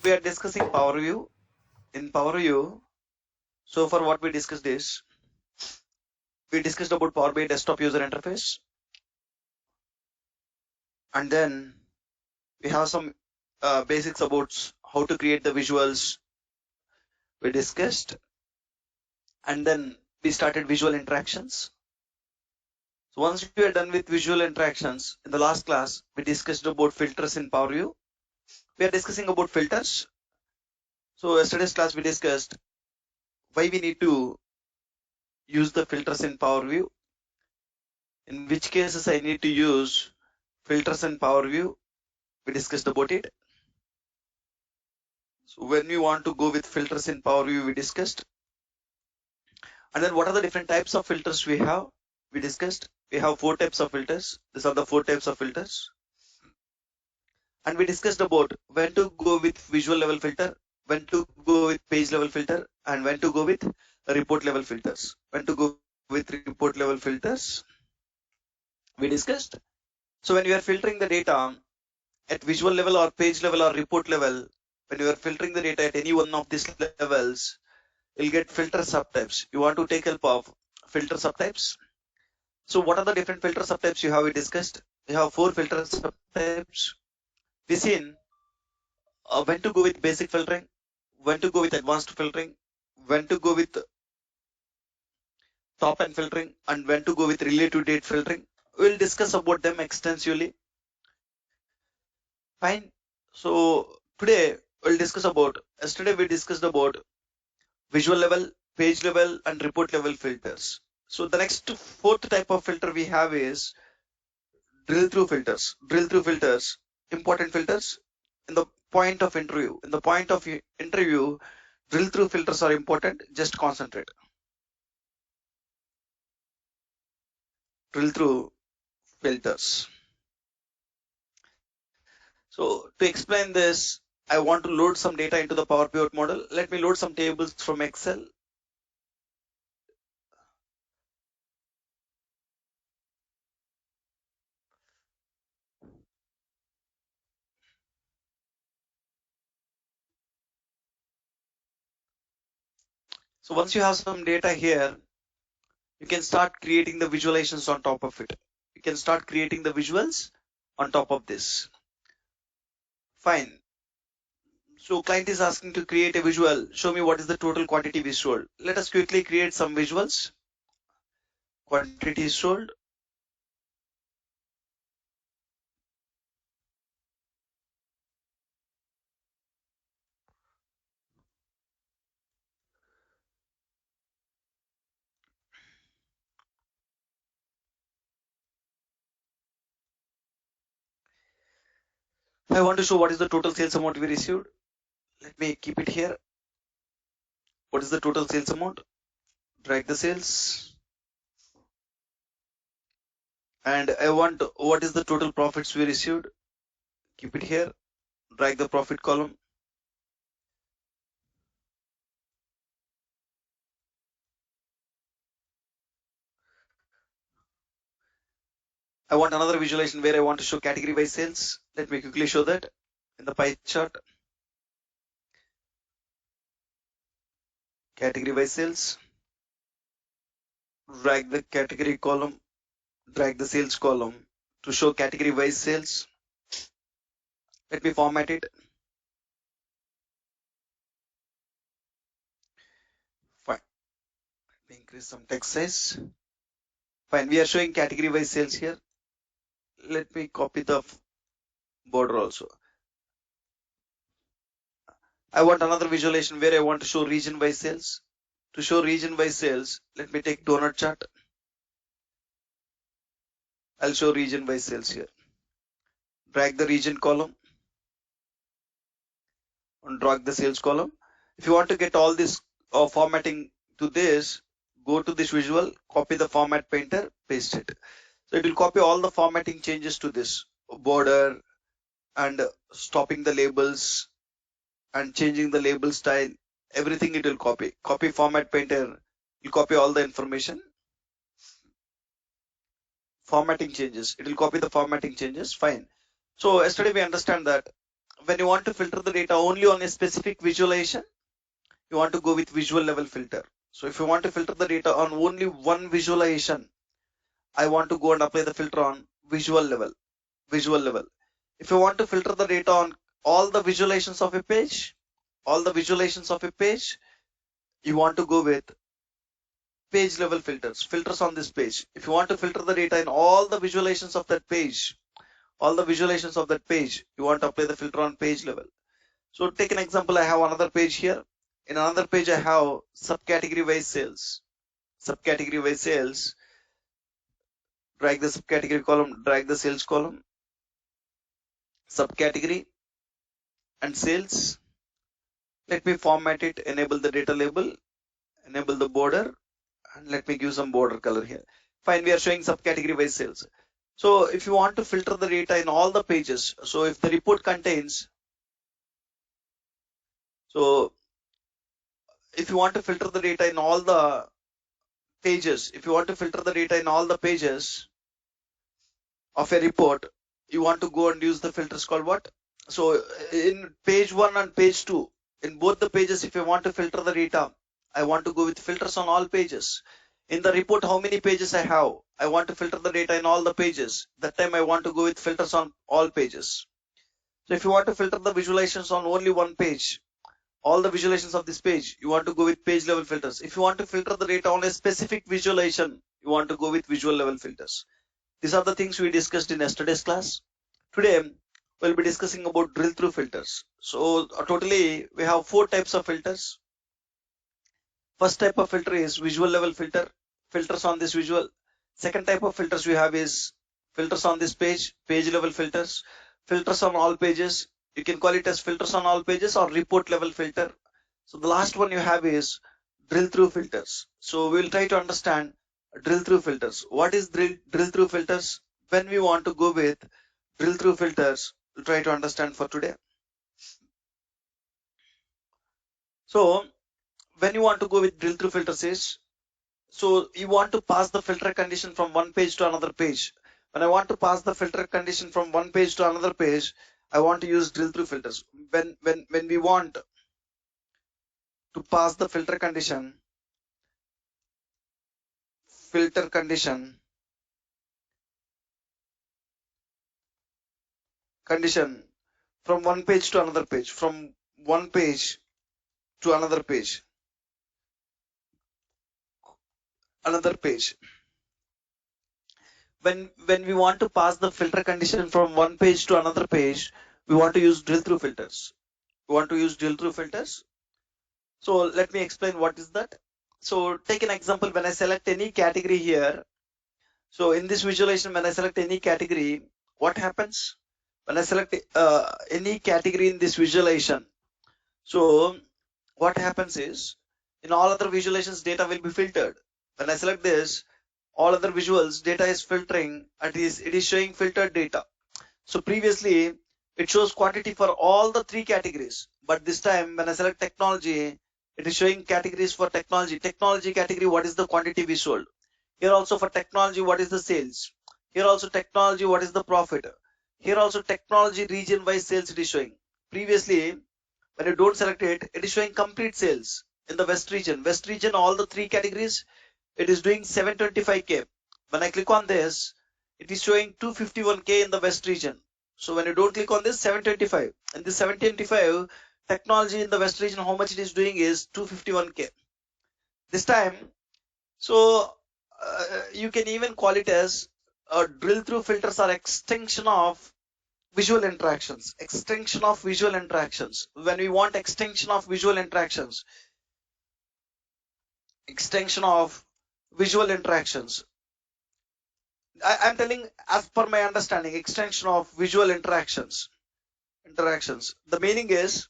we are discussing Power View. In Power View, so far what we discussed is, we discussed about Power BI desktop user interface, and then we have some basics about how to create the visuals we discussed, and then we started visual interactions. So once we are done with visual interactions, in the last class, we discussed about filters in Power View. We are discussing about filters. So yesterday's class we discussed why we need to use the filters in Power View, in which cases I need to use filters in Power View. We discussed about it. So when we want to go with filters in Power View, we discussed. And then what are the different types of filters we have? We discussed. We have 4 types of filters. These are the 4 types of filters. And we discussed about when to go with visual level filter, when to go with page level filter, and when to go with report level filters. When to go with report level filters, we discussed. So when you are filtering the data at visual level or page level or report level, when you are filtering the data at any one of these levels, you'll get filter subtypes. You want to take help of filter subtypes. So what are the different filter subtypes you have we discussed? We have 4 filter subtypes. We seen when to go with basic filtering, when to go with advanced filtering, when to go with top end filtering, and when to go with relative date filtering. We'll discuss about them extensively. Fine. So today we'll discuss about, yesterday we discussed about visual level, page level, and report level filters. So the next 4th type of filter we have is drill through filters. Drill through filters, important filters in the point of interview. In the point of interview, drill through filters are important. Just concentrate. Drill through filters. So to explain this, I want to load some data into the Power Pivot model. Let me load some tables from Excel. So once you have some data here, you can start creating the visualizations on top of it. You can start creating the visuals on top of this. Fine. So client is asking to create a visual. Show me what is the total quantity we sold. Let us quickly create some visuals. Quantity sold. I want to show what is the total sales amount we received. Let me keep it here. What is the total sales amount? Drag the sales. And I want what is the total profits we received. Keep it here. Drag the profit column. I want another visualization where I want to show category wise sales. Let me quickly show that in the pie chart. Category wise sales. Drag the category column. Drag the sales column to show category wise sales. Let me format it. Fine. Let me increase some text size. Fine. We are showing category wise sales here. Let me copy the border also. I want another visualization where I want to show region wise sales. To show region wise sales, let me take donut chart. I'll show region wise sales here. Drag the region column and drag the sales column. If you want to get all this formatting to this, go to this visual, copy the format painter, paste it. So it will copy all the formatting changes to this border and stopping the labels and changing the label style. Everything it will copy. Copy format painter, you copy all the information. Formatting changes, it will copy the formatting changes. Fine. So yesterday we understand that when you want to filter the data only on a specific visualization, you want to go with visual level filter. So if you want to filter the data on only one visualization, I want to go and apply the filter on visual level. If you want to filter the data on all the visualizations of a page, you want to go with page level filters on this page. If you want to filter the data in all the visualizations of that page, you want to apply the filter on page level. So take an example, I have another page here. In another page, I have subcategory wise sales. Drag the subcategory column, drag the sales column, subcategory and sales. Let me format it, enable the data label, enable the border, and let me give some border color here. Fine, we are showing subcategory wise sales. So if you want to filter the data in all the pages, so if the report contains, so if you want to filter the data in all the pages, of a report, you want to go and use the filters called what? So in page 1 and page 2, in both the pages, if you want to filter the data, I want to go with filters on all pages. In the report, how many pages I have? I want to filter the data in all the pages. That time I want to go with filters on all pages. So if you want to filter the visualizations on only one page, all the visualizations of this page, you want to go with page level filters. If you want to filter the data on a specific visualization, you want to go with visual level filters. These are the things we discussed in yesterday's class. Today, we'll be discussing about drill through filters. So totally, we have 4 types of filters. First type of filter is visual level filter, filters on this visual. Second type of filters we have is filters on this page, page level filters, filters on all pages. You can call it as filters on all pages or report level filter. So the last one you have is drill through filters. So we'll try to understand drill through filters. What is drill through filters? When we want to go with drill through filters, we'll try to understand for today. So when you want to go with drill through filters is, so you want to pass the filter condition from one page to another page. When I want to pass the filter condition from one page to another page, I want to use drill through filters. When we want to pass the filter condition from one page to another page, from one page to another page, when we want to pass the filter condition from one page to another page, we want to use drill through filters. So let me explain what is that. So take an example, when I select any category here, so in this visualization, when I select any category, what happens? When I select any category in this visualization, so what happens is, in all other visualizations, data will be filtered. When I select this, all other visuals, data is filtering, and it is showing filtered data. So previously, it shows quantity for all the 3 categories, but this time when I select technology, it is showing categories for technology. Technology category, what is the quantity we sold? Here also for technology, what is the sales? Here also technology, what is the profit? Here also technology region wise sales it is showing. Previously, when you don't select it, it is showing complete sales in the West region. West region, all the 3 categories, it is doing 725K. When I click on this, it is showing 251K in the West region. So when you don't click on this, 725. And this 725, technology in the West region, how much it is doing is 251K. This time, so you can even call it as drill through filters are extension of visual interactions. When we want extension of visual interactions, I'm telling as per my understanding, extension of visual interactions. The meaning is,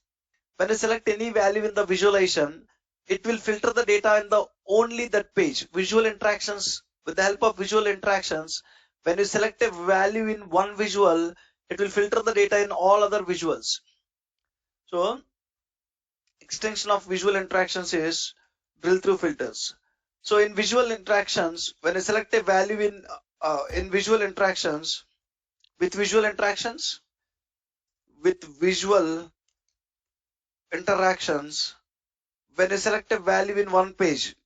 when I select any value in the visualization, it will filter the data in the only that page. Visual interactions, with the help of visual interactions, when you select a value in one visual, it will filter the data in all other visuals. So extension of visual interactions is drill through filters. So in visual interactions, when I select a value in visual interactions, with visual interactions, with visual interactions, when you select a value in one page,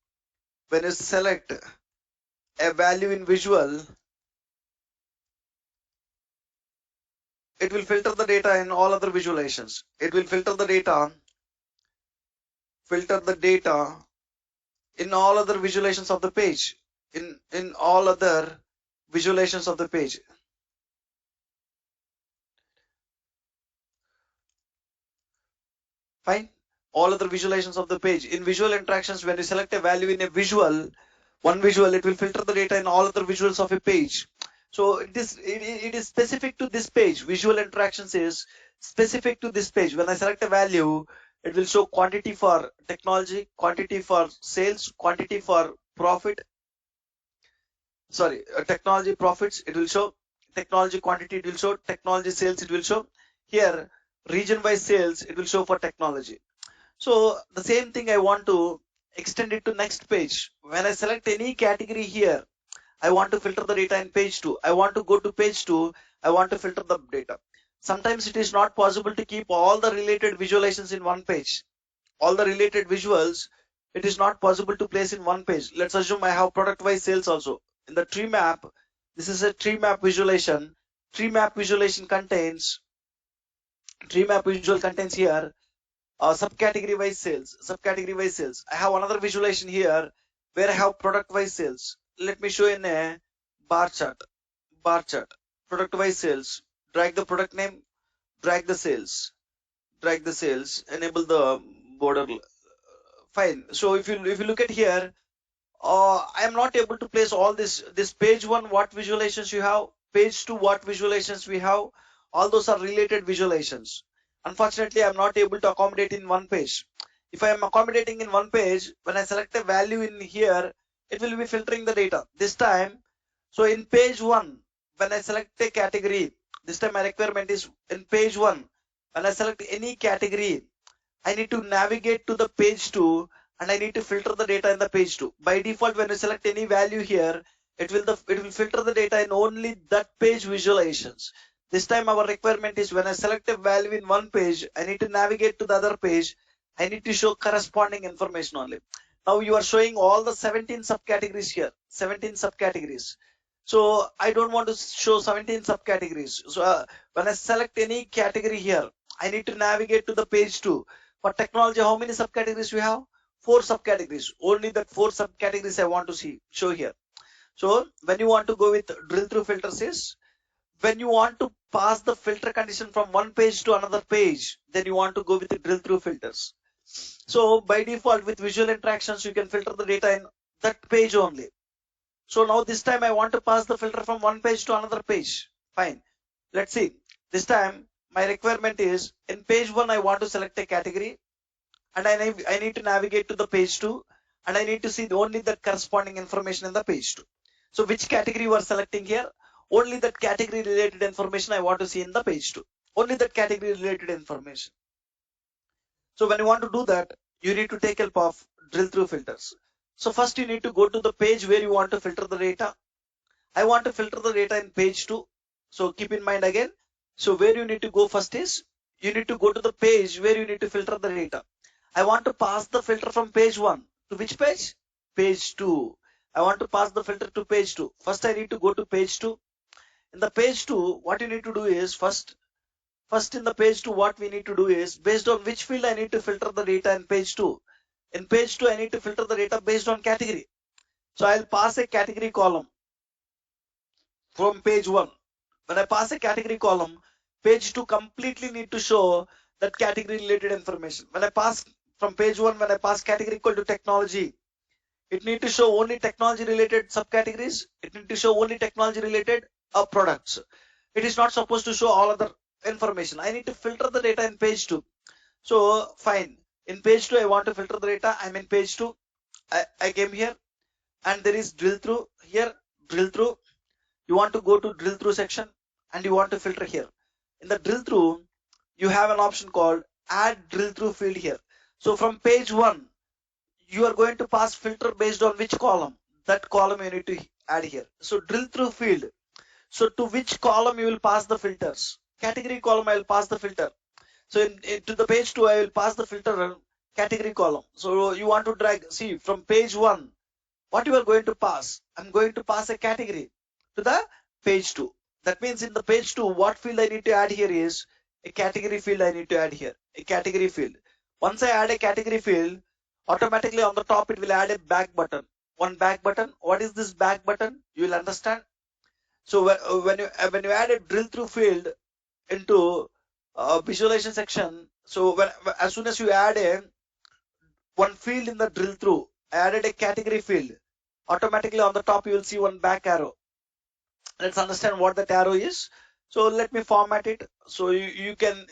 when you select a value in visual, it will filter the data in all other visualizations. It will filter the data in all other visualizations of the page, in all other visualizations of the page. Fine. All other visualizations of the page. In visual interactions, when you select a value in a visual, one visual, it will filter the data in all other visuals of a page. So it is specific to this page. Visual interactions is specific to this page. When I select a value, it will show quantity for technology, quantity for sales, quantity for profit. Sorry, technology profits, it will show technology quantity, it will show technology sales, it will show here region wise sales, it will show for technology. So the same thing I want to extend it to next page. When I select any category here, I want to filter the data in page 2. I want to go to page 2. I want to filter the data. Sometimes it is not possible to keep all the related visualizations in one page. All the related visuals, it is not possible to place in one page. Let's assume I have product wise sales also. In the tree map, this is a tree map visualization. Tree map visualization contains, tree map visual contains here subcategory wise sales, subcategory wise sales. I have another visualization here where I have product wise sales. Let me show in a bar chart, product wise sales. Drag the product name, drag the sales, enable the border. Fine. So if you look at here, I am not able to place all this page 1 what visualizations you have, page 2 what visualizations we have, all those are related visualizations. Unfortunately, I'm not able to accommodate in one page. If I am accommodating in one page, when I select a value in here, it will be filtering the data this time. So in page 1, when I select a category, this time my requirement is in page 1, when I select any category, I need to navigate to the page 2 and I need to filter the data in the page 2. By default, when you select any value here, it will filter the data in only that page visualizations. This time our requirement is when I select a value in one page, I need to navigate to the other page. I need to show corresponding information only. Now you are showing all the 17 subcategories here, 17 subcategories. So I don't want to show 17 subcategories. So when I select any category here, I need to navigate to the page 2. For technology, how many subcategories we have? 4 subcategories. Only that 4 subcategories I want to show here. So when you want to go with drill through filters is when you want to pass the filter condition from one page to another page, then you want to go with the drill through filters. So by default with visual interactions, you can filter the data in that page only. So now this time I want to pass the filter from one page to another page. Fine. Let's see. This time my requirement is in page 1, I want to select a category and I need to navigate to the page 2 and I need to see only that corresponding information in the page 2. So which category we are selecting here? Only that category related information I want to see in the page 2. Only that category related information. So when you want to do that, you need to take help of drill through filters. So first you need to go to the page where you want to filter the data. I want to filter the data in page 2. So keep in mind again. So where you need to go first is you need to go to the page where you need to filter the data. I want to pass the filter from page 1 to which page? Page 2. I want to pass the filter to page 2. First I need to go to page 2. In the page 2, what you need to do is first in the page 2, what we need to do is based on which field I need to filter the data in page 2. In page 2, I need to filter the data based on category. So I'll pass a category column from page 1. When I pass a category column, page 2 completely need to show that category related information. When I pass from page 1, when I pass category equal to technology, it need to show only technology related subcategories. It need to show only technology related products. It is not supposed to show all other information. I need to filter the data in page 2. So fine. In page 2, I want to filter the data. I'm in page 2. I came here and there is drill through here, drill through. You want to go to drill through section and you want to filter here. In the drill through, you have an option called add drill through field here. So from page 1, you are going to pass filter based on which column? That column you need to add here. So drill through field. So to which column you will pass the filters? category column, I will pass the filter. So to the page 2, I will pass the filter category column. So you want to drag, see from page 1, what you are going to pass? I'm going to pass a category to the page 2. That means in the page 2, what field I need to add here is a category field I need to add here, a category field. Once I add a category field, automatically on the top, it will add a back button. One back button. What is this back button? You will understand. So when you add a drill through field into visualization section, so as soon as you add one field in the drill through, I added a category field, automatically on the top you will see one back arrow. Let's understand what that arrow is. So let me format it. So you can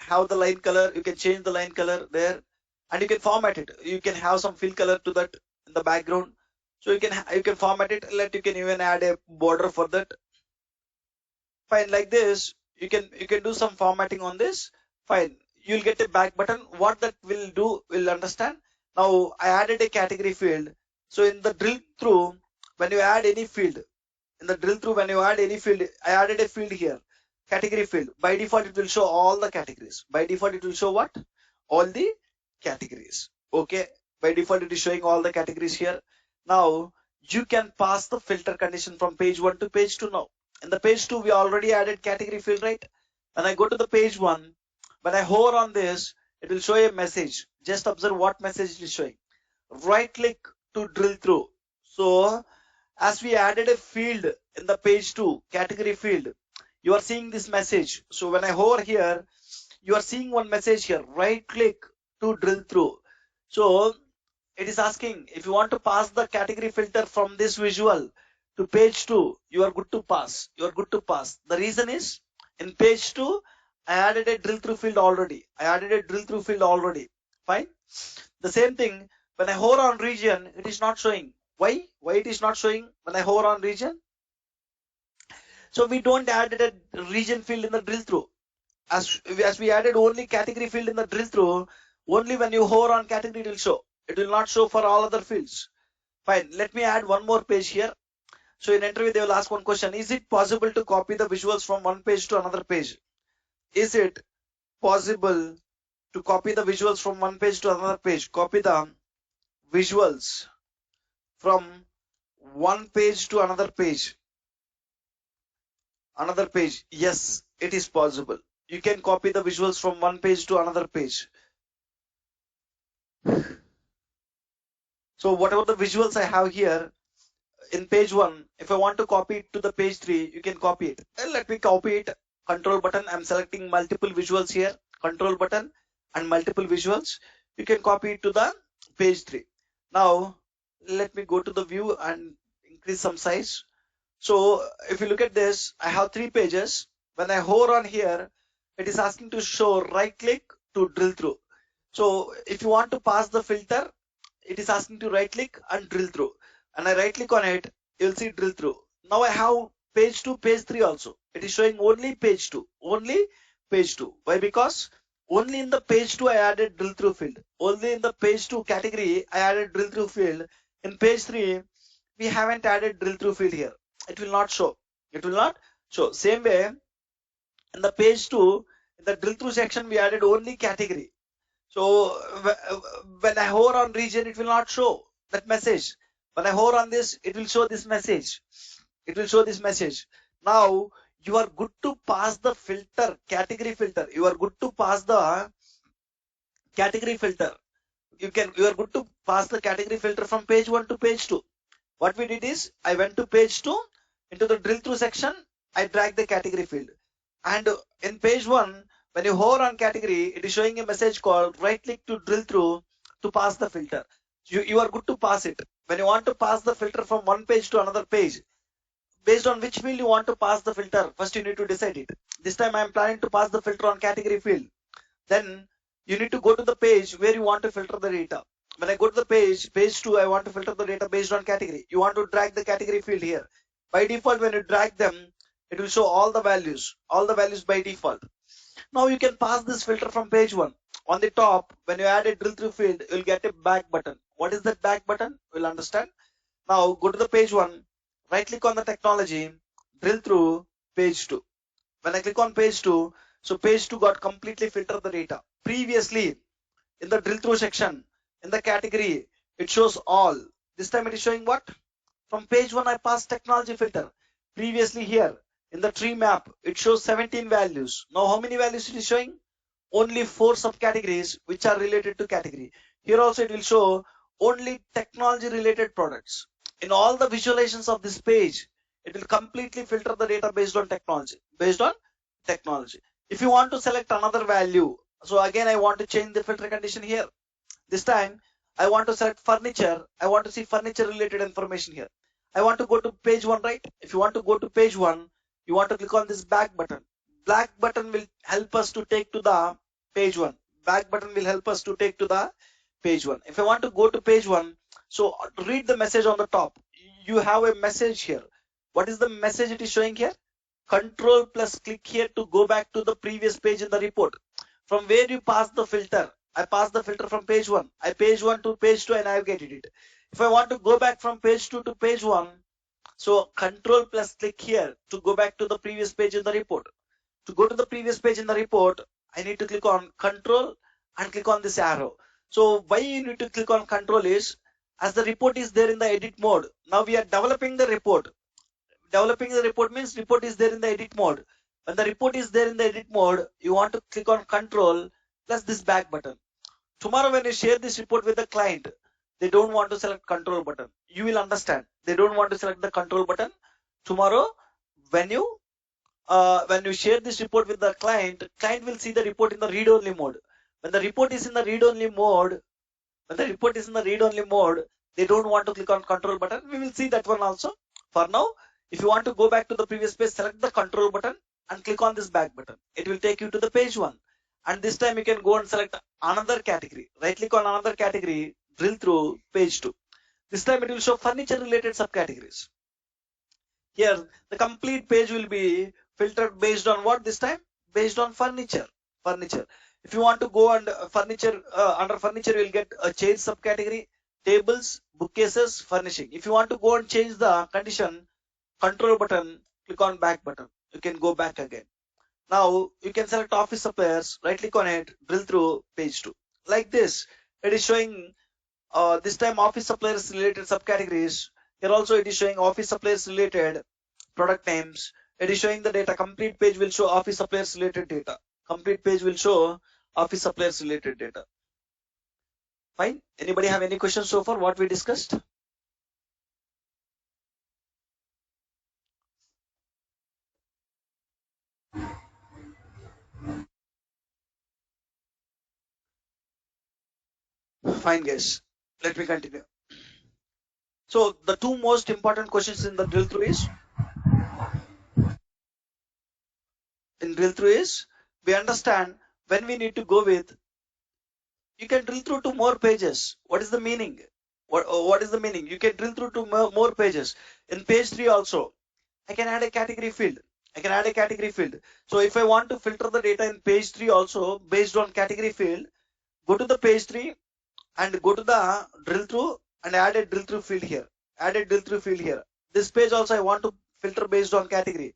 have the line color, you can change the line color there, and you can format it. You can have some fill color to that in the background. So you can format it. You can even add a border for that. Fine, like this. You can do some formatting on this. Fine, you'll get a back button. What that will do, we'll understand. Now I added a category field. So in the drill through, when you add any field, I added a field here, category field. By default, it will show all the categories. By default, it will show what? All the categories. Okay. By default, it is showing all the categories here. Now you can pass the filter condition from page 1 to page 2 now. In the page 2, we already added category field, right? When I go to the page 1, when I hover on this, it will show a message. Just observe what message it is showing. Right click to drill through. So as we added a field in the page 2, category field, you are seeing this message. So when I hover here, you are seeing one message here. Right click to drill through. So it is asking if you want to pass the category filter from this visual to page 2, you are good to pass. You are good to pass. The reason is in page 2, I added a drill through field already. Fine. The same thing when I hover on region, it is not showing. Why? Why it is not showing when I hover on region? So we don't add a region field in the drill through. As we added only category field in the drill through, only when you hover on category it will show. It will not show for all other fields. Fine. Let me add one more page here. So in interview, they will ask one question. Is it possible to copy the visuals from one page to another page? Is it possible to copy the visuals from one page to another page? Copy the visuals from one page to another page. Yes, it is possible. You can copy the visuals from one page to another page. So whatever the visuals I have here in page 1, if I want to copy it to the page 3, you can copy it. Let me copy it. Control button. I'm selecting multiple visuals here. Control button and multiple visuals. You can copy it to the page 3. Now let me go to the view and increase some size. So if you look at this, I have 3 pages. When I hover on here, it is asking to show right click to drill through. So if you want to pass the filter, it is asking to right click and drill through. And I right click on it, you'll see drill through. Now I have page 2, page 3 also. It is showing only page 2. Why? Because only in the page 2 I added drill through field. Only in the page 2 category I added drill through field. In page 3, we haven't added drill through field here. It will not show. Same way, in the page 2, in the drill through section, we added only category. So when I hover on region, it will not show that message. When I hover on this, it will show this message. Now you are good to pass the filter, category filter. You are good to pass the category filter. You are good to pass the category filter from page 1 to page 2. What we did is, I went to page 2, into the drill through section, I dragged the category field. And in page 1, when you hover on category, it is showing a message called right click to drill through to pass the filter. You are good to pass it. When you want to pass the filter from one page to another page, based on which field you want to pass the filter, first you need to decide it. This time I am planning to pass the filter on category field. Then you need to go to the page where you want to filter the data. When I go to the page 2, I want to filter the data based on category. You want to drag the category field here. By default, when you drag them, it will show all the values by default. Now you can pass this filter from page 1. On the top, when you add a drill through field, you will get a back button. What is that back button? We'll understand. Now go to the page 1, right click on the technology, drill through, page 2. When I click on page 2, so page 2 got completely filtered the data. Previously, in the drill through section, in the category, it shows all. This time it is showing what? From page 1, I passed technology filter. Previously here, in the tree map, it shows 17 values. Now how many values it is showing? Only 4 subcategories which are related to category. Here also it will show only technology related products. In all the visualizations of this page, it will completely filter the data based on technology. Based on technology. If you want to select another value, so again I want to change the filter condition here. This time I want to select furniture. I want to see furniture related information here. I want to go to page 1, right? If you want to go to page 1, you want to click on this back button. Back button will help us to take to the page 1. Back button will help us to take to the page 1. If I want to go to page 1, so read the message on the top. You have a message here. What is the message it is showing here? Control plus click here to go back to the previous page in the report. From where you pass the filter, I pass the filter from page 1. I page 1 to page 2 and I have navigated it. If I want to go back from page 2 to page 1, so control plus click here to go back to the previous page in the report. To go to the previous page in the report, I need to click on control and click on this arrow. So why you need to click on control is, as the report is there in the edit mode, now we are developing the report. Developing the report means report is there in the edit mode. When the report is there in the edit mode, you want to click on control plus this back button. Tomorrow when you share this report with the client, they don't want to select control button. You will understand. They don't want to select the control button. Tomorrow when you share this report with the client will see the report in the read only mode. When the report is in the read only mode, they don't want to click on control button. We will see that one also. For now, if you want to go back to the previous page, select the control button and click on this back button. It will take you to the page 1. And this time you can go and select another category. Right click on another category, drill through page 2. This time it will show furniture related subcategories. Here the complete page will be filtered based on what this time? Based on furniture. If you want to go and furniture, under furniture you will get a change subcategory, tables, bookcases, furnishing. If you want to go and change the condition, control button, click on back button. You can go back again. Now you can select office suppliers, right click on it, drill through page 2. Like this, it is showing this time office suppliers related subcategories. Here also it is showing office suppliers related product names. It is showing the data. Complete page will show office suppliers related data. Complete page will show office suppliers related data. Fine. Anybody have any questions so far what we discussed? Fine guys, let me continue. So the two most important questions in the drill through is, we understand when we need to go with, you can drill through to more pages. What is the meaning? What is the meaning? You can drill through to more pages. In page 3 also, I can add a category field. So if I want to filter the data in page 3 also based on category field, go to the page 3 and go to the drill through and add a drill through field here. This page also I want to filter based on category.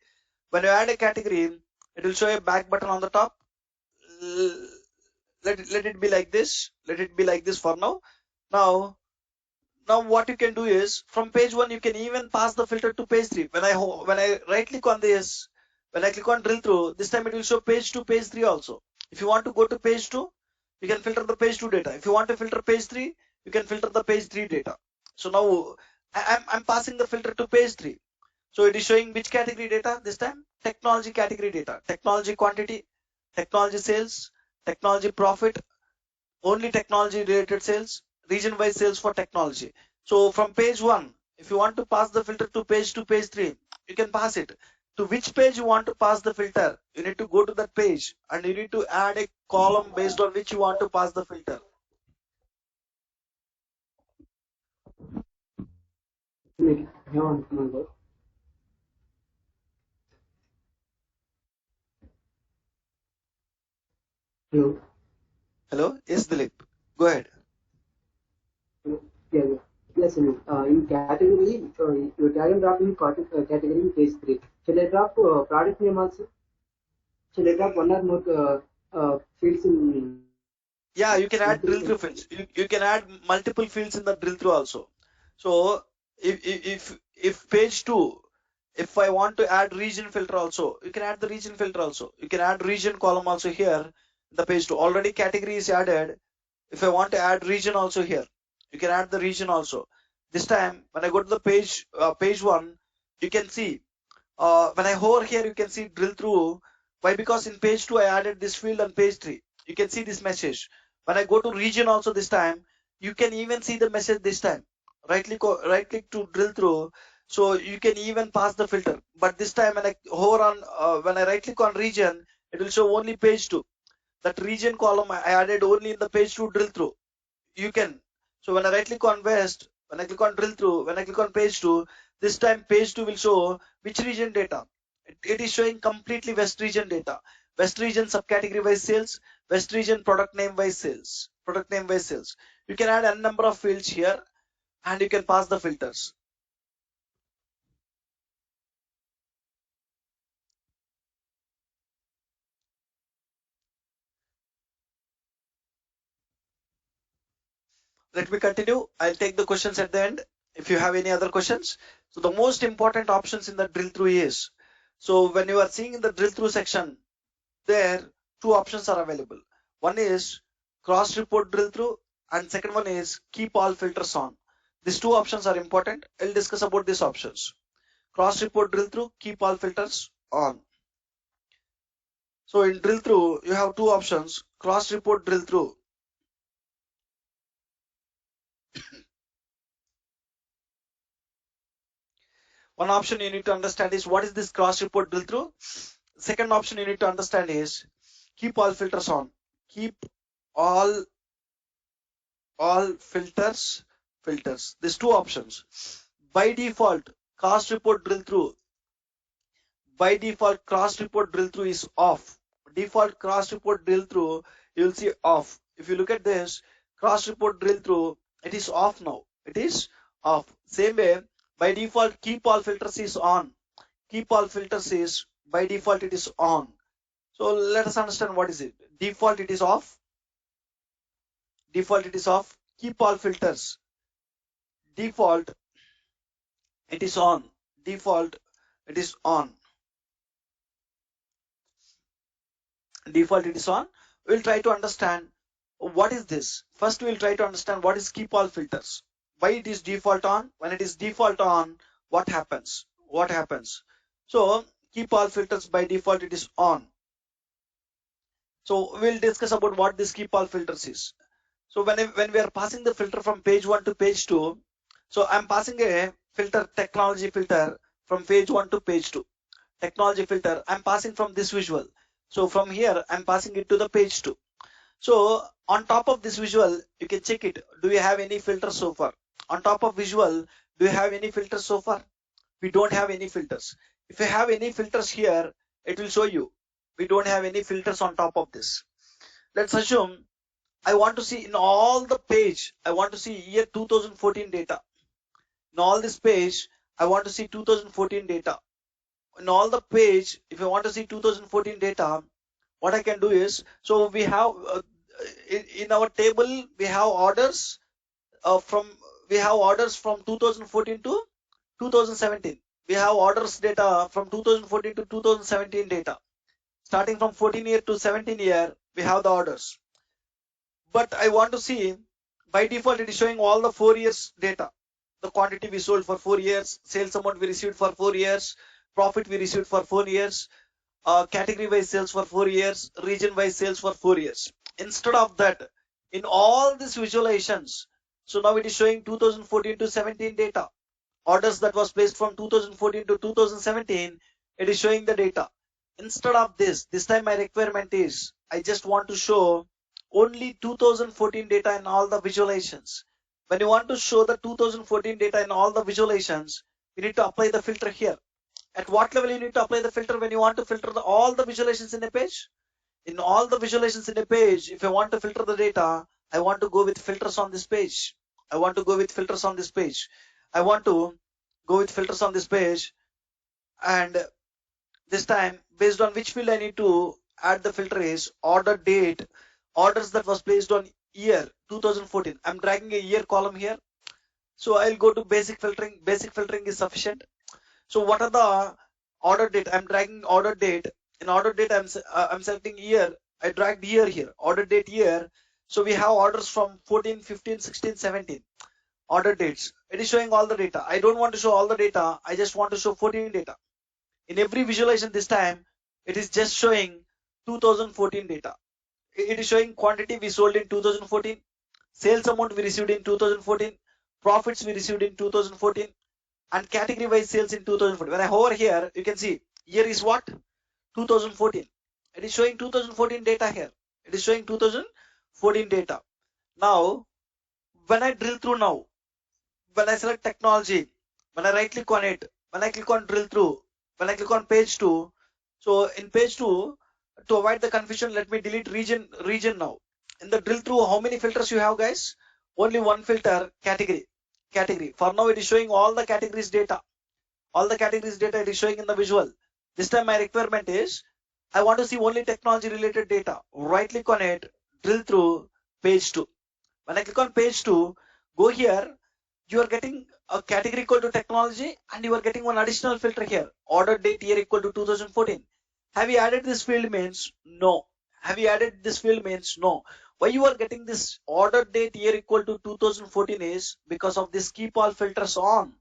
When you add a category, it will show a back button on the top. Let it be like this. For now. Now what you can do is, from page 1 you can even pass the filter to page 3. When I right click on this, when I click on drill through, this time it will show page 2, page 3 also. If you want to go to page 2, you can filter the page 2 data. If you want to filter page 3, you can filter the page 3 data. So now I'm passing the filter to page 3. So it is showing which category data this time? Technology category data. Technology quantity, technology sales, technology profit, only technology related sales, region wise sales for technology. So from page 1, if you want to pass the filter to page 2, page 3, you can pass it. To which page you want to pass the filter, you need to go to that page and you need to add a column based on which you want to pass the filter. Hello? Yes, Dilip. Go ahead. Yeah. Yes, in category, you drag and drop in category in page 3. Shall I drop product name also? Shall I drop one or more fields in Yeah, you can add drill drill through fields. You can add multiple fields in the drill through also. So if page 2, if I want to add region filter also, you can add the region filter also. You can add region column also here. The page 2 already category is added. If I want to add region also here, you can add the region also. This time when I go to the page 1, you can see when I hover here, you can see drill through. Why? Because in page 2 I added this field on page 3. You can see this message. When I go to region also this time, you can even see the message this time. Right click to drill through, so you can even pass the filter. But this time when I hover on when I right click on region, it will show only page 2. That region column I added only in the page 2 drill through. You can, so when I right click on west, when I click on drill through, when I click on page 2, this time page 2 will show which region data. It is showing completely west region data. West region subcategory wise sales, west region product name wise sales, product name wise sales. You can add a number of fields here and you can pass the filters. Let me continue. I'll take the questions at the end if you have any other questions. So the most important options in the drill through is, so when you are seeing in the drill through section, there two options are available. One is cross report drill through and second one is keep all filters on. These two options are important. I'll discuss about these options. Cross report drill through, keep all filters on. So in drill through, you have two options. Cross report drill through. One option you need to understand is what is this cross report drill through. Second option you need to understand is keep all filters on. Keep all filters. These two options. By default, cross report drill through. By default, cross report drill through is off. Default cross report drill through, you will see off. If you look at this cross report drill through, it is off now. It is off. Same way, by default, keep all filters is on. Keep all filters is by default it is on. So let us understand what is it. Default it is off. Default it is off. Keep all filters. Default it is on. Default it is on. Default it is on. We'll try to understand what is this. First we'll try to understand what is keep all filters. Why it is default on. When it is default on, what happens? What happens? So keep all filters by default it is on. So we'll discuss about what this keep all filters is. So when we are passing the filter from page 1 to page 2, so I'm passing a filter, technology filter, from page 1 to page 2. Technology filter, I'm passing from this visual. So from here, I'm passing it to the page 2. So on top of this visual, you can check it. Do we have any filters so far? On top of visual, do you have any filters so far? We don't have any filters. If you have any filters here, it will show you. We don't have any filters on top of this. Let's assume I want to see in all the page, I want to see year 2014 data. In all this page, I want to see 2014 data. In all the page, if I want to see 2014 data, what I can do is, so we have in our table we have orders from 2014 to 2017. We have orders data from 2014 to 2017 data. Starting from 14 year to 17 year, we have the orders. But I want to see, by default it is showing all the 4 years data. The quantity we sold for 4 years, sales amount we received for 4 years, profit we received for 4 years, category wise sales for 4 years, region wise sales for 4 years. Instead of that, in all these visualizations, so now it is showing 2014 to 17 data. Orders that was placed from 2014 to 2017, it is showing the data. Instead of this time my requirement is, I just want to show only 2014 data in all the visualizations. When you want to show the 2014 data in all the visualizations, you need to apply the filter here. At what level you need to apply the filter when you want to filter all the visualizations in a page? In all the visualizations in a page, if I want to filter the data, I want to go with filters on this page. I want to go with filters on this page. I want to go with filters on this page, and this time based on which field I need to add the filter is order date, orders that was placed on year 2014. I'm dragging a year column here, so I'll go to basic filtering. Basic filtering is sufficient. So what are the order date? I'm dragging order date. In order date, I'm selecting year. I dragged year here. Order date year. So we have orders from 14, 15, 16, 17. Order dates. It is showing all the data. I don't want to show all the data. I just want to show 14 data. In every visualization this time, it is just showing 2014 data. It is showing quantity we sold in 2014, sales amount we received in 2014, profits we received in 2014, and category wise sales in 2014. When I hover here, you can see year is what? 2014. It is showing 2014 data here. It is showing 2014 data. Now, when I drill through now, when I select technology, when I right click on it, when I click on drill through, when I click on page 2, so in page 2, to avoid the confusion, let me delete region now. In the drill through, how many filters you have, guys? Only one filter, category. For now, it is showing all the categories data. All the categories data it is showing in the visual. This time my requirement is, I want to see only technology related data. Right click on it, drill through, page 2. When I click on page 2, go here, you are getting a category equal to technology, and you are getting one additional filter here, order date year equal to 2014. Have you added this field? Means no. Have you added this field? Means no. Why you are getting this order date year equal to 2014 is because of this keep all filters on.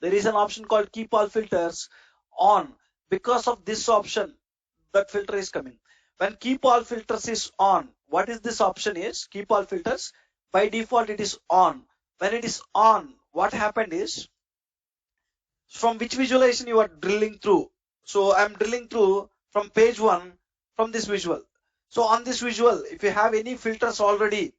There is an option called keep all filters on. Because of this option, that filter is coming. When keep all filters is on, what is this option is? Keep all filters. By default, it is on. When it is on, what happened is, from which visualization you are drilling through. So I'm drilling through from page 1 from this visual. So on this visual, if you have any filters already,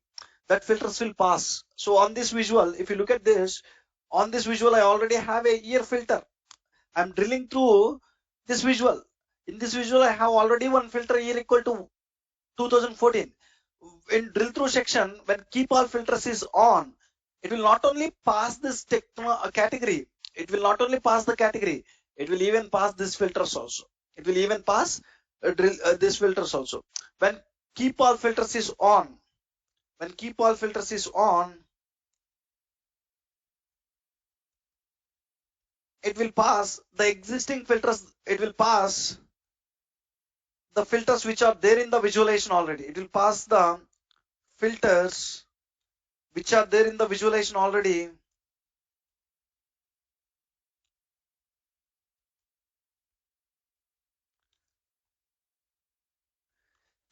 that filters will pass. So on this visual, if you look at this, on this visual, I already have a year filter. I'm drilling through this visual. In this visual, I have already one filter year equal to 2014. In drill through section, when keep all filters is on, it will not only pass this category, it will not only pass the category, it will even pass this filters also. It will even pass this filters also. When keep all filters is on, when keep all filters is on, it will pass the existing filters. It will pass the filters which are there in the visualization already. It will pass the filters which are there in the visualization already.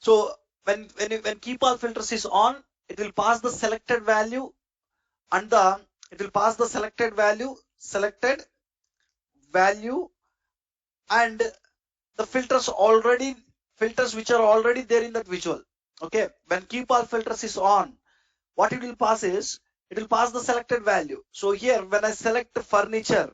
So when keep all filters is on, it will pass the selected value, and it will pass the selected value and the filters which are already there in that visual. Okay, when keep all filters is on, what it will pass is, it will pass the selected value. So here when I select furniture,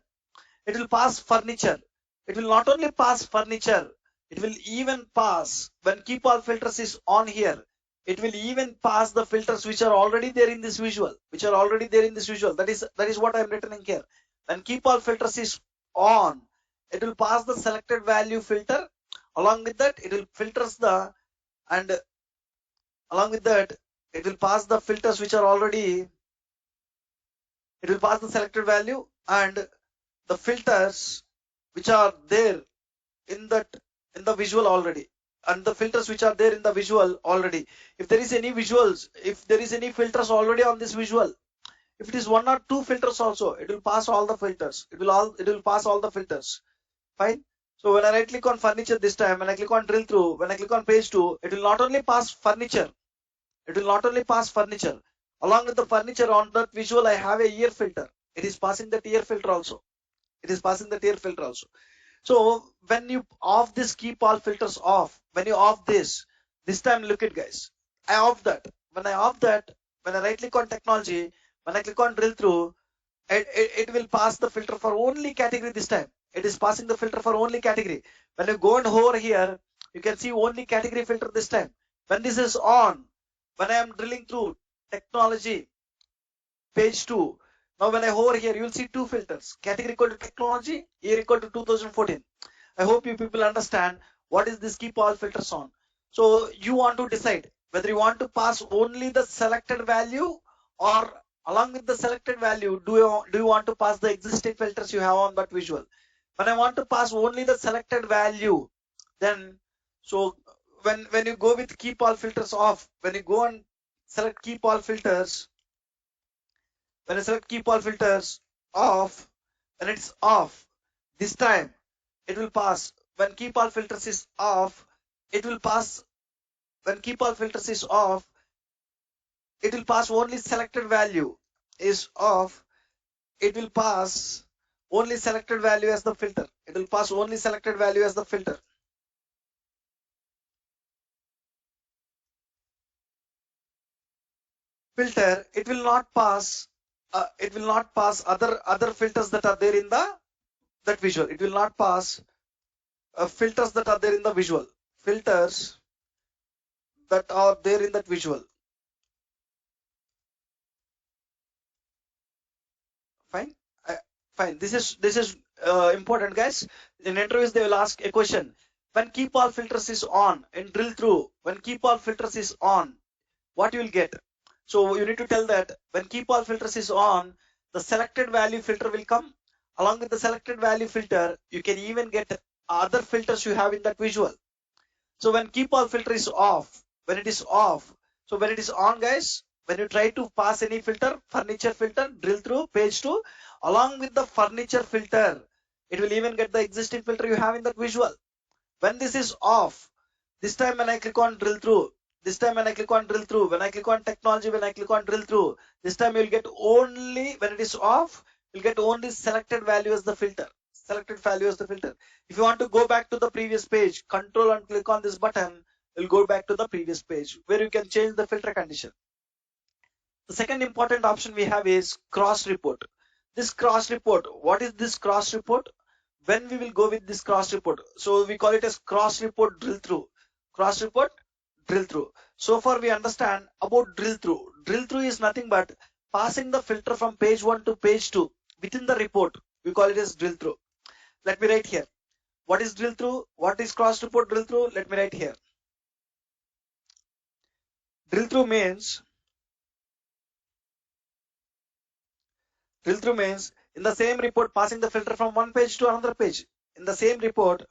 it will pass furniture. It will not only pass furniture, it will even pass, when keep all filters is on here, it will even pass the filters which are already there in this visual, That is what I'm returning here. When keep all filters is on, it will pass the selected value filter. Along with that, it will filters the, and along with that, it will pass the filters which are already, it will pass the selected value and the filters which are there in the visual already, and the filters which are there in the visual already. If there is any visuals, if there is any filters already on this visual, if it is one or two filters also, it will pass all the filters. It will pass all the filters. Fine. So when I right click on furniture this time, when I click on drill through, when I click on page 2, it will not only pass furniture. It will not only pass furniture. Along with the furniture on that visual, I have a year filter. It is passing the year filter also. So when you off this keep all filters off, when you off this time look at guys, I off that. When I off that, when I right click on technology, when I click on drill through, it will pass the filter for only category this time. It is passing the filter for only category. When you go and hover here, you can see only category filter this time. When this is on, when I am drilling through technology, page 2. Now when I hover here, you will see two filters, category equal to technology, year equal to 2014. I hope you people understand what is this keep all filters on. So you want to decide whether you want to pass only the selected value, or along with the selected value, do you want to pass the existing filters you have on that visual. When I want to pass only the selected value, then so when you go with keep all filters off, when you go and select keep all filters, when I select keep all filters off, when it's off, this time it will pass. When keep all filters is off, it will pass. When keep all filters is off, it will pass only selected value is off. It will pass only selected value as the filter. It will pass only selected value as the filter. Filter, it will not pass. It will not pass other filters that are there in that visual. It will not pass filters that are there in the visual. Filters that are there in that visual. Fine. Fine. This is important, guys. In interviews, they will ask a question. When keep all filters is on in drill through, when keep all filters is on, what you will get? So you need to tell that when keep all filters is on, the selected value filter will come. Along with the selected value filter, you can even get other filters you have in that visual. So when keep all filter is off, when it is off, so when it is on, guys, when you try to pass any filter, furniture filter, drill through, page 2, along with the furniture filter, it will even get the existing filter you have in that visual. When this is off, this time when I click on drill through, this time when I click on drill through, when I click on technology, when I click on drill through, this time you'll get only, when it is off, you'll get only selected value as the filter. Selected value as the filter. If you want to go back to the previous page, control and click on this button, you'll go back to the previous page where you can change the filter condition. The second important option we have is cross report. This cross report, what is this cross report? When we will go with this cross report, so we call it as cross report drill through. Cross report drill through. So far we understand about drill through. Drill through is nothing but passing the filter from page 1 to page 2 within the report. We call it as drill through. Let me write here. What is drill through? What is cross report drill through? Let me write here. Drill through means in the same report passing the filter from one page to another page. In the same report,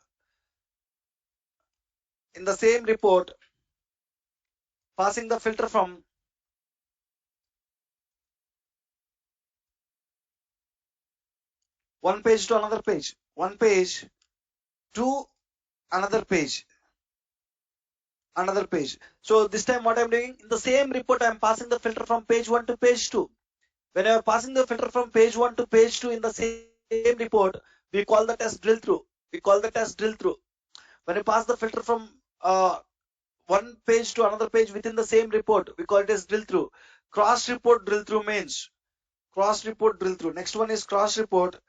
passing the filter from one page to another page, one page to another page, another page. So this time what I'm doing, in the same report I'm passing the filter from page 1 to page 2. When I'm passing the filter from page 1 to page 2 in the same report, we call that as drill through. We call that as drill through. When you pass the filter from one page to another page within the same report, we call it as drill through. Cross report drill through means cross report drill through. Next one is cross report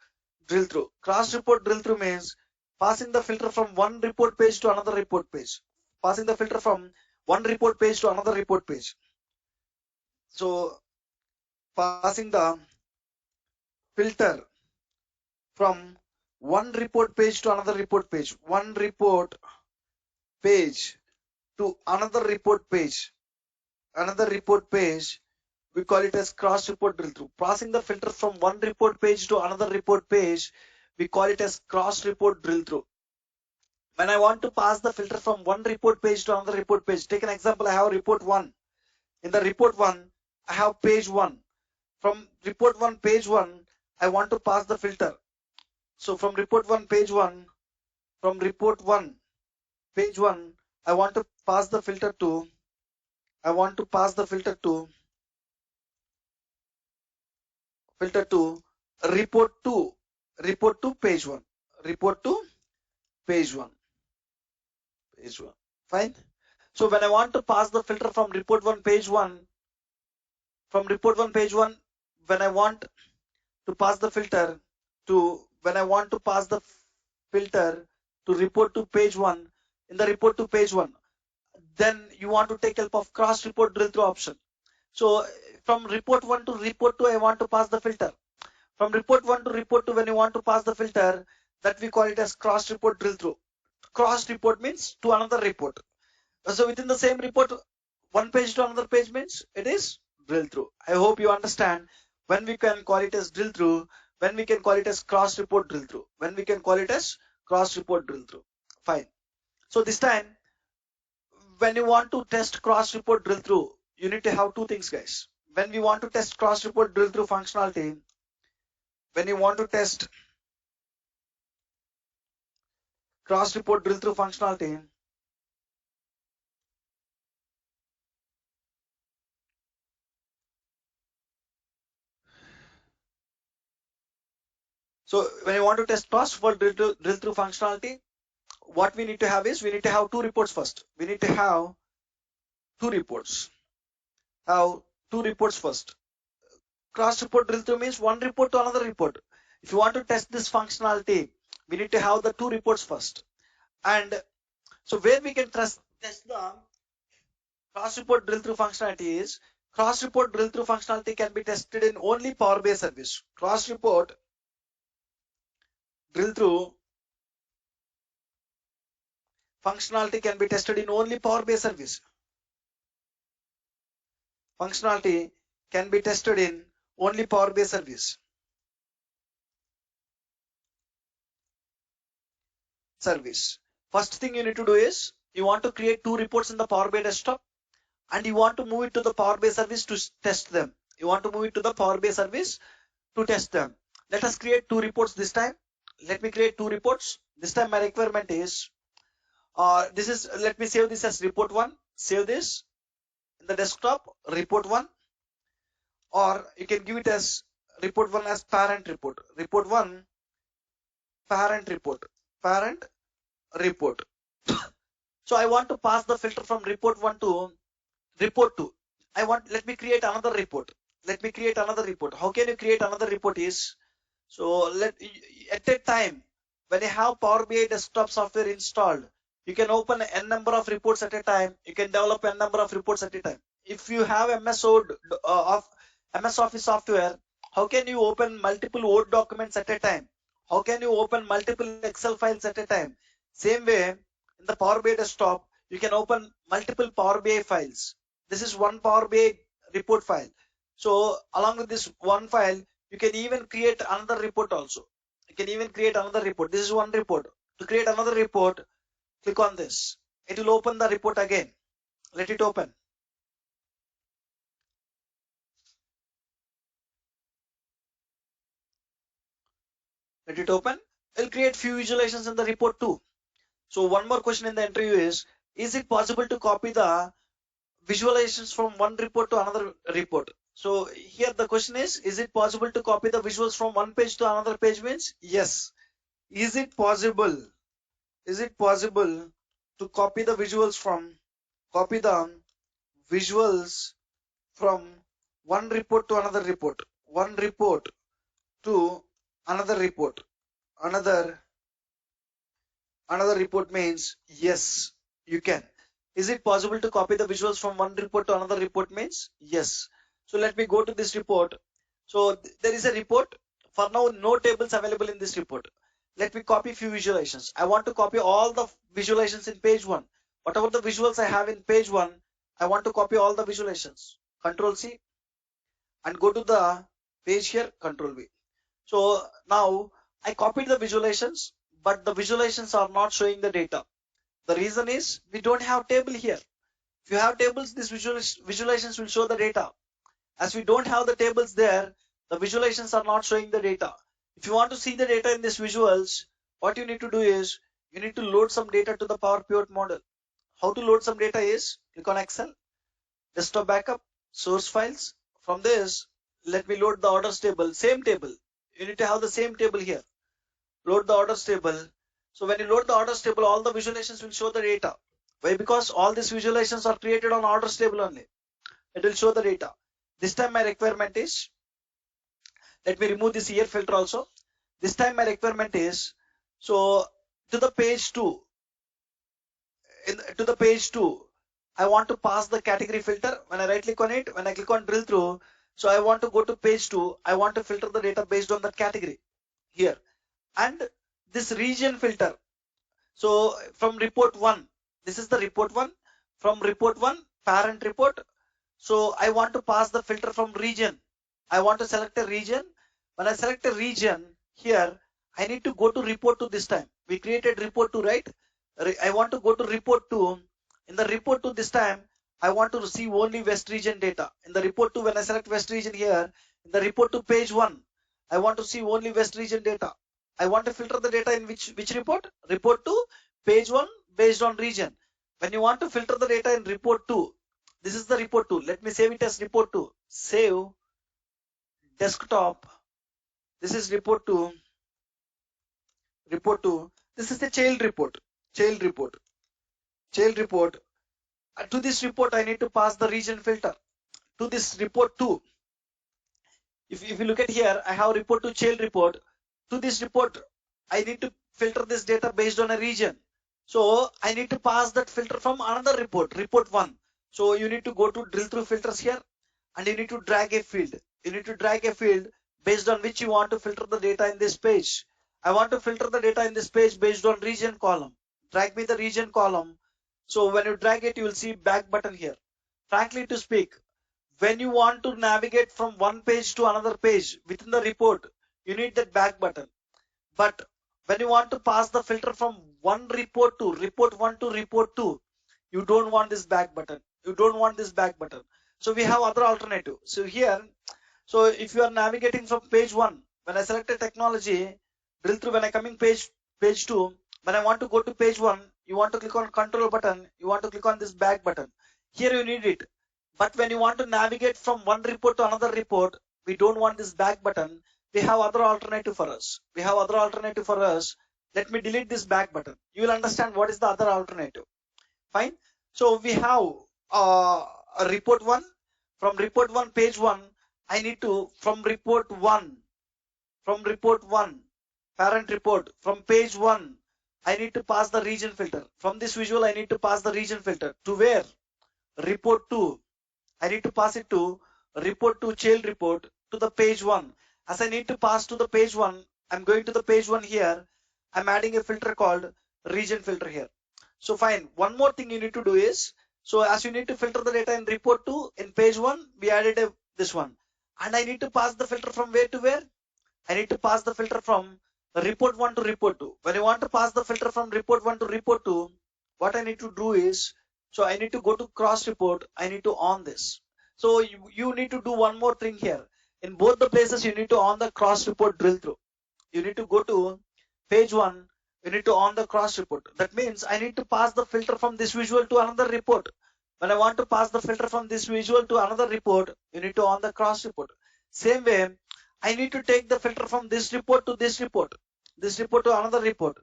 drill through. Cross report drill through means passing the filter from one report page to another report page. Passing the filter from one report page to another report page. So passing the filter from one report page to another report page, one report page to another report page, we call it as cross report drill through. Passing the filter from one report page to another report page, we call it as cross report drill through. When I want to pass the filter from one report page to another report page, take an example, I have report 1. In the report 1, I have page 1. From report 1 page 1, I want to pass the filter. So from report 1 page 1, from report 1 page 1, I want to pass the filter to report 2 page 1, report to page 1. Fine. So when I want to pass the filter from report 1 page 1, from report 1 page 1, when I want to pass the filter to report to page 1, in the report to page 1, then you want to take help of cross report drill through option. So from report 1 to report 2, I want to pass the filter. From report 1 to report 2, when you want to pass the filter, that we call it as cross report drill through. Cross report means to another report. So within the same report, one page to another page means it is drill through. I hope you understand when we can call it as drill through, when we can call it as cross report drill through, when we can call it as cross report drill through. Fine. So this time, when you want to test cross report drill through, you need to have two things, guys. When we want to test cross report drill through functionality, when you want to test cross report drill through functionality, so when you want to test cross report drill through functionality, what we need to have is we need to have two reports first. We need to have two reports. First. Cross report drill through means one report to another report. If you want to test this functionality, we need to have the two reports first. And so where we can test the cross report drill through functionality is cross report drill through functionality can be tested in only Power BI service. Cross report drill through functionality can be tested in only Power BI service. Functionality can be tested in only Power BI service. First thing you need to do is you want to create two reports in the Power BI desktop and you want to move it to the Power BI service to test them. Let us create two reports this time. Let me create two reports. This time my requirement is let me save this as report 1. Save this in the desktop, report 1, or you can give it as report 1 as parent report. Report 1, parent report. So I want to pass the filter from report 1 to report 2. Let me create another report. How can you create another report is, so at a time when you have Power BI desktop software installed, you can open n number of reports at a time. You can develop n number of reports at a time. If you have MS Office software, how can you open multiple Word documents at a time? How can you open multiple Excel files at a time? Same way, in the Power BI desktop, you can open multiple Power BI files. This is one Power BI report file. So along with this one file, you can even create another report also. This is one report. To create another report, click on this. It will open the report again. Let it open. It'll create few visualizations in the report too. So one more question in the interview is it possible to copy the visualizations from one report to another report? So here the question is it possible to copy the visuals from one page to another page means yes. Is it possible to copy the visuals from one report to another report? One report to another report. Another report means yes, you can. Is it possible to copy the visuals from one report to another report means yes. So let me go to this report. So there is a report. For now, no tables available in this report. Let me copy few visualizations. I want to copy all the visualizations in page 1. Whatever the visuals I have in page 1, I want to copy all the visualizations. Control C and go to the page here, Control V. So now I copied the visualizations, but the visualizations are not showing the data. The reason is we don't have table here. If you have tables, these visualizations will show the data. As we don't have the tables there, the visualizations are not showing the data. If you want to see the data in these visuals, what you need to do is you need to load some data to the Power Pivot model. How to load some data is click on Excel, desktop backup, source files. From this, let me load the orders table, same table. You need to have the same table here. Load the orders table. So when you load the orders table, all the visualizations will show the data. Why? Because all these visualizations are created on orders table only. It will show the data. This time my requirement is, let me remove this year filter also. This time my requirement is, so to the page 2, I want to pass the category filter. When I right click on it, when I click on drill through, So I want to go to page 2. I want to filter the data based on that category here. And this region filter. So from report 1, this is the report 1. From report 1, parent report. So I want to pass the filter from region. I want to select a region. When I select a region here, I need to go to report 2 this time. We created report 2, right? I want to go to report 2. In the report 2 this time, I want to receive only West region data. In the report 2, when I select West region here, in the report 2 page 1, I want to see only West region data. I want to filter the data in which report? Report 2, page 1, based on region. When you want to filter the data in report 2, this is the report 2. Let me save it as report 2. Save desktop. This is report 2. Report 2. This is the child report. Child report. Child report. To this report, I need to pass the region filter. To this report 2. If you look at here, I have report 2 child report. To this report, I need to filter this data based on a region. So I need to pass that filter from another report, report 1. So you need to go to drill through filters here and you need to drag a field. You need to drag a field based on which you want to filter the data in this page. I want to filter the data in this page based on region column. Drag me the region column. So when you drag it, you will see back button here. Frankly to speak, when you want to navigate from one page to another page within the report, you need that back button. But when you want to pass the filter from one report to report 1 to report 2, you don't want this back button. You don't want this back button. So we have other alternative. So here, so if you are navigating from page 1, when I select a technology, drill through, when I come in page 2, when I want to go to page 1, you want to click on control button, you want to click on this back button. Here you need it. But when you want to navigate from one report to another report, we don't want this back button. We have other alternative for us. We have other alternative for us. Let me delete this back button. You will understand what is the other alternative. Fine. So we have a report 1. From report 1, page 1, I need to, from report 1, parent report, from page 1, I need to pass the region filter. From this visual, I need to pass the region filter. To where? Report 2. I need to pass it to report 2 child report to the page 1. As I need to pass to the page 1, I'm going to the page 1 here. I'm adding a filter called region filter here. So fine. One more thing you need to do is, so as you need to filter the data in report 2, in page 1, we added this one. And I need to pass the filter from where to where? I need to pass the filter from report 1 to report 2. When I want to pass the filter from report 1 to report 2, what I need to do is, so I need to go to cross report. I need to on this. So you need to do one more thing here. In both the places, you need to on the cross report drill through. You need to go to page 1. You need to on the cross report. That means I need to pass the filter from this visual to another report. When I want to pass the filter from this visual to another report, you need to on the cross report. Same way, I need to take the filter from this report to this report to another report.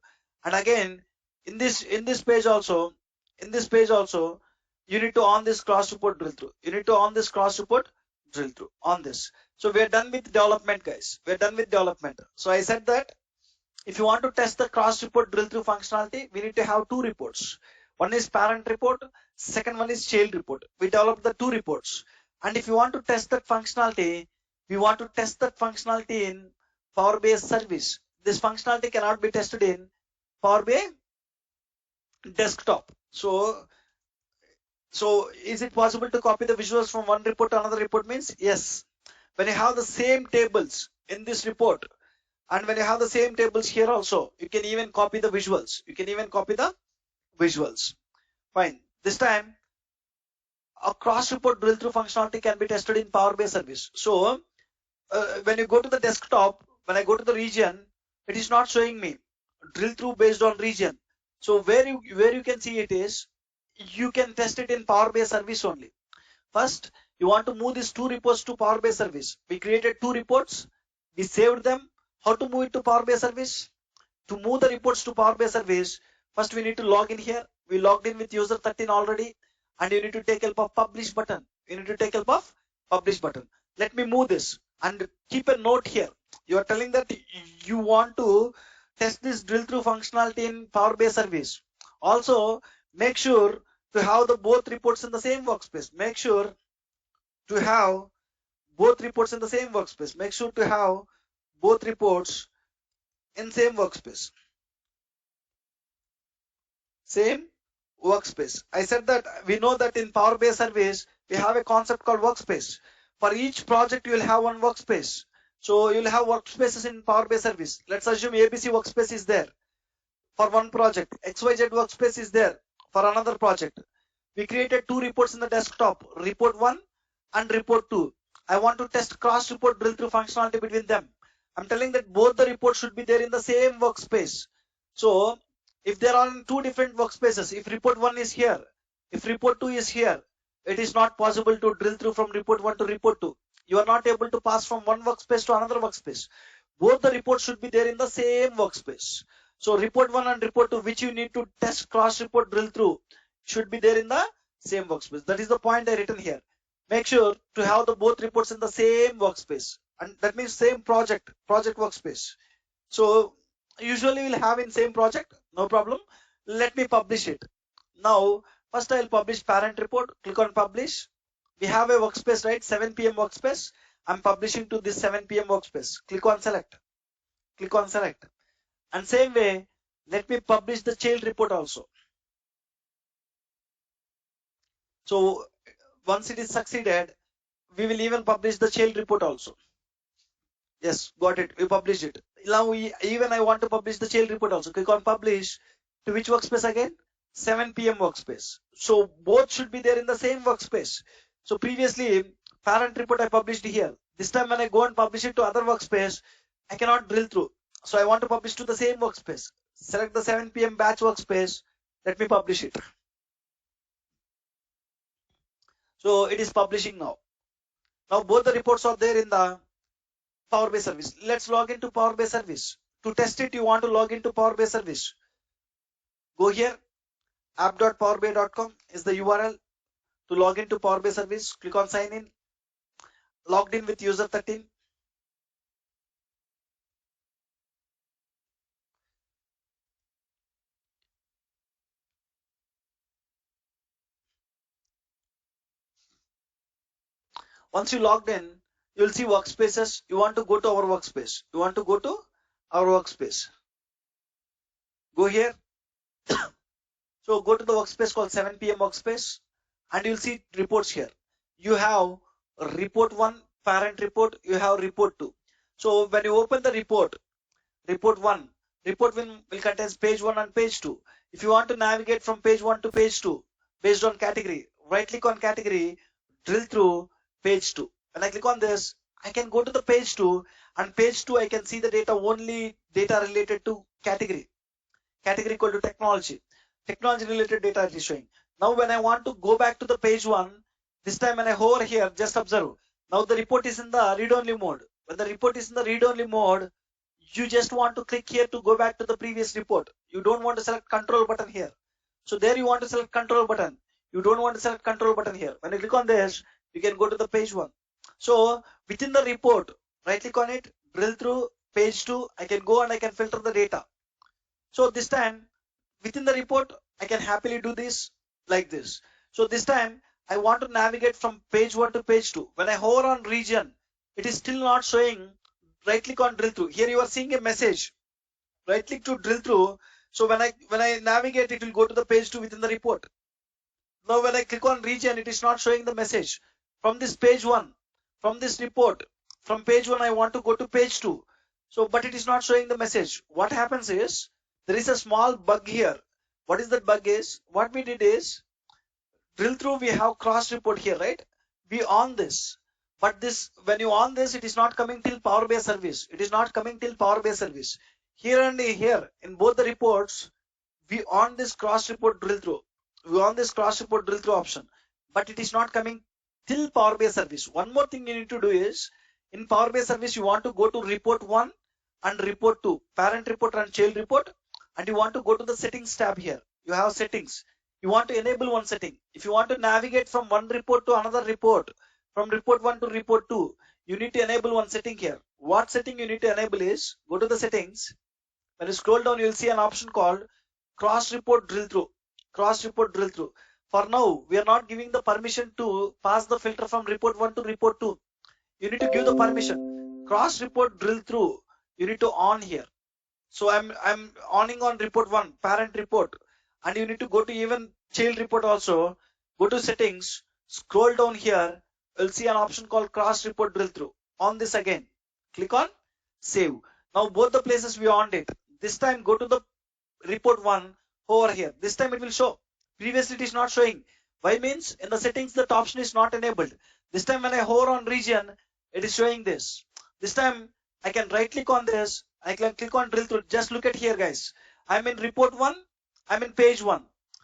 And again, in this page also, you need to on this cross report drill through. You need to on this cross report drill through on this. So we are done with development, guys. We are done with development. So I said that if you want to test the cross report drill through functionality, we need to have two reports. One is parent report, second one is child report. We developed the two reports. And if you want to test that functionality, we want to test that functionality in Power BI service. This functionality cannot be tested in Power BI desktop. So is it possible to copy the visuals from one report to another report? Means yes. When you have the same tables in this report, and when you have the same tables here also, you can even copy the visuals. Fine. This time, a cross report drill through functionality can be tested in Power BI service. So when you go to the desktop, when I go to the region, it is not showing me drill through based on region. So where you can see it is, you can test it in Power BI service only. First, you want to move these two reports to Power BI service. We created two reports. We saved them. How to move it to Power BI service? To move the reports to Power BI service, first we need to log in here. We logged in with user 13 already, and you need to take help of publish button. Let me move this and keep a note here. You are telling that you want to test this drill through functionality in Power BI service. Also, make sure to have the both reports in the same workspace. Make sure to have both reports in the same workspace. Make sure to have both reports in same workspace. Same workspace. I said that we know that in Power BI service, we have a concept called workspace. For each project, you will have one workspace. So you'll have workspaces in Power BI service. Let's assume ABC workspace is there for one project. XYZ workspace is there for another project. We created two reports in the desktop, report 1 and report 2. I want to test cross report drill through functionality between them. I'm telling that both the reports should be there in the same workspace. So if there are two different workspaces, if report 1 is here, if report 2 is here, it is not possible to drill through from report 1 to report 2. You are not able to pass from one workspace to another workspace. Both the reports should be there in the same workspace. So report 1 and report 2, which you need to test cross report drill through, should be there in the same workspace. That is the point I written here. Make sure to have the both reports in the same workspace, and that means same project workspace. So usually we'll have in same project, no problem. Let me publish it. Now first I'll publish parent report. Click on publish. We have a workspace, right? 7 PM workspace. I'm publishing to this 7 PM workspace. Click on select. Click on select. And same way, let me publish the child report also. So once it is succeeded, we will even publish the child report also. Yes, got it. We published it. Now I want to publish the child report also. Click on publish. To which workspace again? 7 PM workspace. So both should be there in the same workspace. So previously parent report I published here. This time when I go and publish it to other workspace, I cannot drill through. So I want to publish to the same workspace. Select the 7 PM batch workspace. Let me publish it. So it is publishing now. Now both the reports are there in the Power BI service. Let's log into Power BI service. To test it, you want to log into Power BI service. Go here. app.powerbi.com is the URL to log into Power BI service. Click on sign in. Logged in with user 13. Once you logged in, you will see workspaces. You want to go to our workspace. You want to go to our workspace. Go here. So go to the workspace called 7 PM workspace, and you'll see reports here. You have report 1, parent report. You have report 2. So when you open the report 1, report will contain page 1 and page 2. If you want to navigate from page 1 to page 2 based on category, right click on category, drill through page 2. When I click on this, I can go to the page 2, and page 2 I can see the data, only data related to category. Category equal to technology. Technology related data it is showing. Now when I want to go back to the page 1, this time when I hover here, just observe. Now the report is in the read-only mode. When the report is in the read-only mode, you just want to click here to go back to the previous report. You don't want to select control button here. So there you want to select control button. You don't want to select control button here. When you click on this, you can go to the page 1. So within the report, right click on it, drill through page 2. I can go and I can filter the data. So this time within the report, I can happily do this like this. So this time I want to navigate from page 1 to page 2. When I hover on region, it is still not showing. Right click on drill through. Here you are seeing a message. Right click to drill through. So when I navigate, it will go to the page 2 within the report. Now when I click on region, it is not showing the message. From this page 1, from this report, from page 1 I want to go to page 2. So but it is not showing the message. What happens is there is a small bug here. What is that bug is? What we did is drill through, we have cross report here, right? We on this, but this, when you on this, it is not coming till Power BI service. It is not coming till Power BI service. Here and here in both the reports, we on this cross report drill through. We on this cross report drill through option, but it is not coming till Power BI service. One more thing you need to do is in Power BI service, you want to go to report 1 and report 2, parent report and child report. And you want to go to the settings tab here. You have settings. You want to enable one setting. If you want to navigate from one report to another report, from report 1 to report 2, you need to enable one setting here. What setting you need to enable is, go to the settings. When you scroll down, you will see an option called cross report drill through. Cross report drill through. For now, we are not giving the permission to pass the filter from report 1 to report 2. You need to give the permission. Cross report drill through, you need to on here. So I'm owning on report 1, parent report, and you need to go to even child report also. Go to settings, scroll down here, you'll see an option called cross report drill through. On this again, click on save. Now both the places we on it. This time go to the report 1 over here. This time it will show. Previously it is not showing. Why means in the settings that option is not enabled. This time when I hover on region, it is showing this. This time I can right click on this. I can click on drill through. Just look at here, guys. I'm in report 1. I'm in page 1.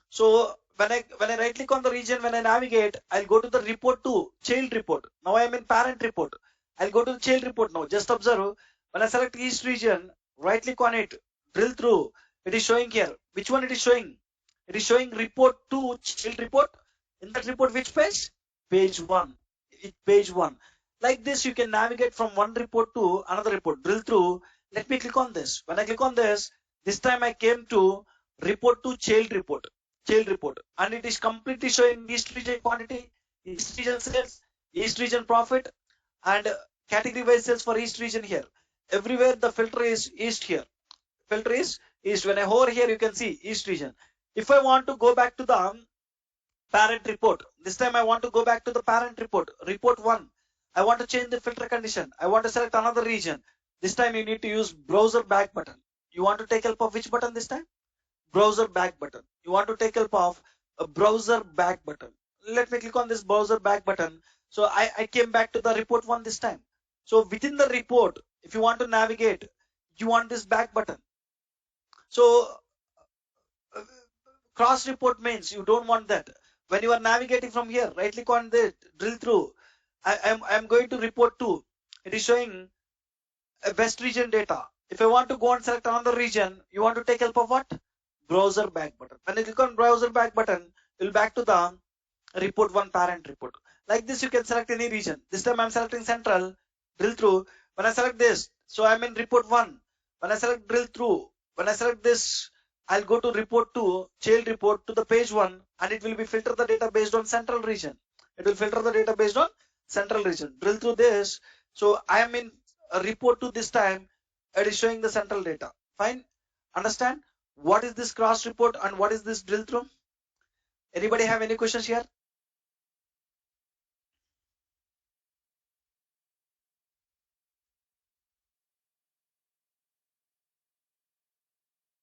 So when I right click on the region, when I navigate, I'll go to the report 2, child report. Now I'm in parent report. I'll go to the child report now. Just observe. When I select east region, right click on it, drill through. It is showing here. Which one it is showing? It is showing report 2, child report. In that report, which page? Page 1. Page 1. Like this, you can navigate from one report to another report. Drill through. Let me click on this. When I click on this, this time I came to report to child report. Child report. And it is completely showing east region quantity, east region sales, east region profit, and category wise sales for east region here. Everywhere the filter is east here. Filter is east. When I hover here, you can see east region. If I want to go back to the parent report, this time I want to go back to the parent report, report 1. I want to change the filter condition. I want to select another region. This time you need to use browser back button. You want to take help of which button this time? Browser back button. You want to take help of a browser back button. Let me click on this browser back button. So I came back to the report 1 this time. So within the report, if you want to navigate, you want this back button. So cross report means you don't want that. When you are navigating from here, right click on the drill through. I am going to report 2. It is showing a west region data. If I want to go and select another region, you want to take help of what? Browser back button. When you click on browser back button, you'll back to the report 1 parent report. Like this, you can select any region. This time I'm selecting central, drill through. When I select this, so I'm in report 1. When I select drill through, when I select this, I'll go to report 2, child report to the page 1, and it will be filter the data based on central region. It will filter the data based on central region. Drill through this. So I am in a report 2 this time. It is showing the central data. Fine. Understand what is this cross report and what is this drill through? Anybody have any questions here?